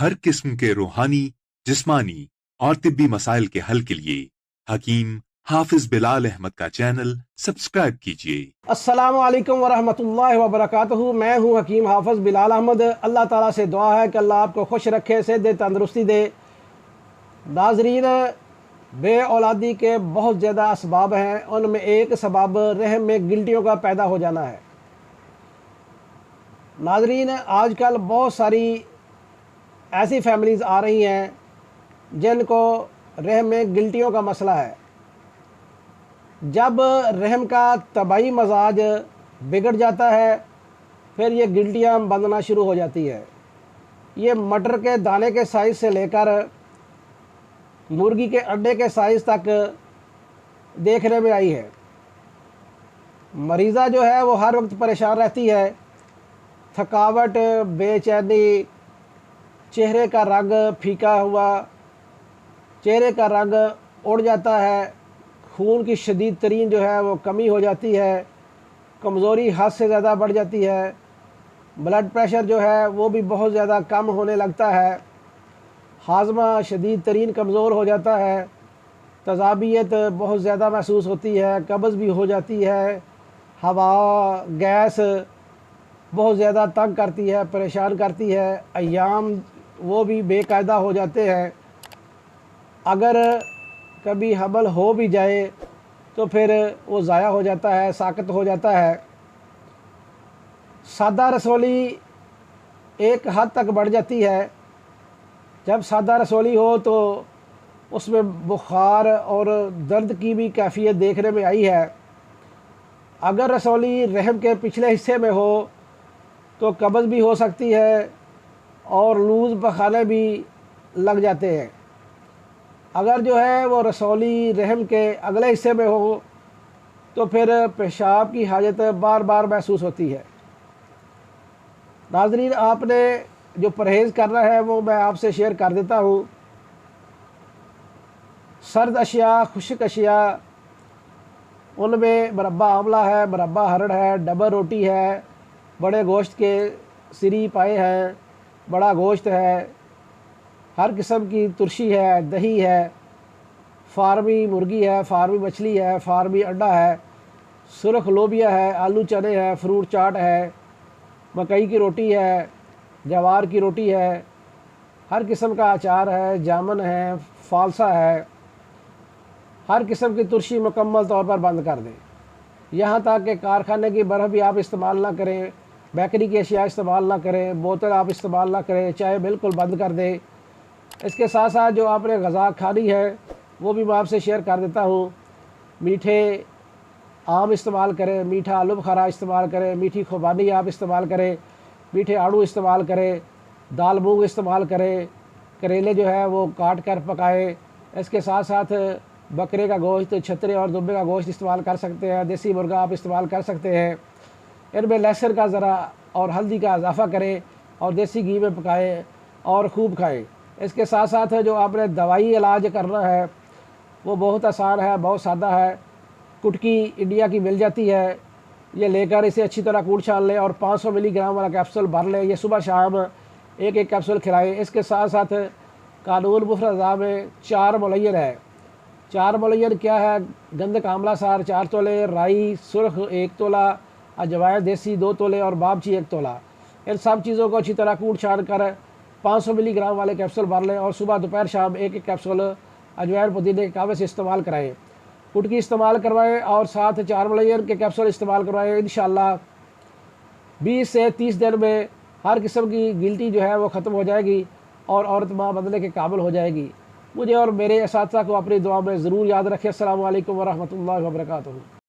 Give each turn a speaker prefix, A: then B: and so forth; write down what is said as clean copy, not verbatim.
A: हर किस्म के रूहानी, जिस्मानी और तिब्बी मसाइल के हल के लिए हकीम हाफिज बिलाल अहमद का चैनल सब्सक्राइब कीजिए।
B: अस्सलामु अलैकुम वरहमतुल्लाहि वबरकातुहू। मैं हूँ हकीम हाफिज बिलाल अहमद। अल्लाह ताला से दुआ है कि अल्लाह आपको खुश रखे, सेहत दे, तंदुरुस्ती दे। नाजरीन, बे औलादी के बहुत ज़्यादा असबाब हैं, उनमें एक सबब रहम में गिल्टियों का पैदा हो जाना है। नाजरीन, आजकल बहुत सारी ऐसी फैमिलीज़ आ रही हैं जिनको रहम में गिल्टियों का मसला है। जब रहम का तबाही मजाज बिगड़ जाता है, फिर ये गिल्टियाँ बनना शुरू हो जाती है। ये मटर के दाने के साइज़ से लेकर मुर्गी के अंडे के साइज़ तक देखने में आई है। मरीज़ा जो है वो हर वक्त परेशान रहती है। थकावट, बेचैनी, चेहरे का रंग फीका हुआ, चेहरे का रंग उड़ जाता है, खून की शदीद तरीन जो है वो कमी हो जाती है, कमज़ोरी हद से ज़्यादा बढ़ जाती है, ब्लड प्रेशर जो है वो भी बहुत ज़्यादा कम होने लगता है, हाजमा शदीद तरीन कमज़ोर हो जाता है, तज़ाबियत बहुत ज़्यादा महसूस होती है, कब्ज़ भी हो जाती है, हवा गैस बहुत ज़्यादा तंग करती है, परेशान करती है, अय्याम वो भी बेकायदा हो जाते हैं। अगर कभी हमल हो भी जाए तो फिर वो ज़ाया हो जाता है, साक़त हो जाता है। सादा रसोली एक हद तक बढ़ जाती है। जब सादा रसोली हो तो उसमें बुखार और दर्द की भी कैफियत देखने में आई है। अगर रसोली रहम के पिछले हिस्से में हो तो कब्ज़ भी हो सकती है और लूज़ पखाने भी लग जाते हैं। अगर जो है वो रसौली रहम के अगले हिस्से में हो तो फिर पेशाब की हाजत बार बार महसूस होती है। नाज़रीन, आपने जो परहेज़ करना है वो मैं आपसे शेयर कर देता हूँ। सर्द अशिया, खुश्क अशिया, उनमें मुरब्बा आमला है, मुरब्बा हरड़ है, डबल रोटी है, बड़े गोश्त के सिरी पाए हैं, बड़ा गोश्त है, हर किस्म की तुरशी है, दही है, फार्मी मुर्गी है, फार्मी मछली है, फार्मी अंडा है, सुरख लोबिया है, आलू चने हैं, फ्रूट चाट है, मकई की रोटी है, जवार की रोटी है, हर किस्म का अचार है, जामन है, फालसा है। हर किस्म की तुरशी मुकम्मल तौर पर बंद कर दें। यहाँ तक कि कारखाने की बर्फ़ भी आप इस्तेमाल ना करें, बेकरी की अशिया इस्तेमाल ना करें, बोतल आप इस्तेमाल ना करें, चाय बिल्कुल बंद कर दें। इसके साथ साथ जो आपने ग़ज़ा खानी है वो भी मैं आपसे शेयर कर देता हूँ। मीठे आम इस्तेमाल करें, मीठा आलू बुखारा इस्तेमाल करें, मीठी खुबानी आप इस्तेमाल करें, मीठे आड़ू इस्तेमाल करें, दाल मूंग इस्तेमाल करें, करेले जो है वो काट कर पकाएं। इसके साथ साथ बकरे का गोश्त, छतरे और दुम्बे का गोश्त इस्तेमाल कर सकते हैं, देसी मुर्गा आप इस्तेमाल कर सकते हैं। इनमें लहसुन का ज़रा और हल्दी का इजाफ़ा करें और देसी घी में पकाएं और खूब खाएं। इसके साथ साथ जो आपने दवाई इलाज करना है वो बहुत आसान है, बहुत सादा है। कुटकी इंडिया की मिल जाती है, ये लेकर इसे अच्छी तरह कूट छान लें और 500 मिलीग्राम वाला कैप्सूल भर लें। ये सुबह शाम एक एक कैप्सूल खिलाएं। इसके साथ साथ कानून मुफ्रद ग़िज़ा में 4 मुलय्यन है। 4 मुलय्यन क्या है? गंधक आमला सार 4 तोले, राई सुर्ख 1 तोला, अजवाइन देसी 2 तोले और बामची 1 तोला। इन सब चीज़ों को अच्छी तरह कूट छान कर 500 मिलीग्राम वाले कैप्सूल भर लें और सुबह दोपहर शाम एक एक कैप्सूल अजवाइन पुदीने के कावे से इस्तेमाल कराएं। कुटकी इस्तेमाल करवाएं और साथ 4 मुलय्यन के कैप्सूल इस्तेमाल करवाएं। इंशाअल्लाह 20 से 30 दिन में हर किस्म की गिल्टी जो है वो ख़त्म हो जाएगी और औरत माँ बनने के काबिल हो जाएगी। मुझे और मेरे असातिज़ा को अपनी दुआ में ज़रूर याद रखें। अस्सलामु अलैकुम वरहमतुल्लाहि वबरकातुहू।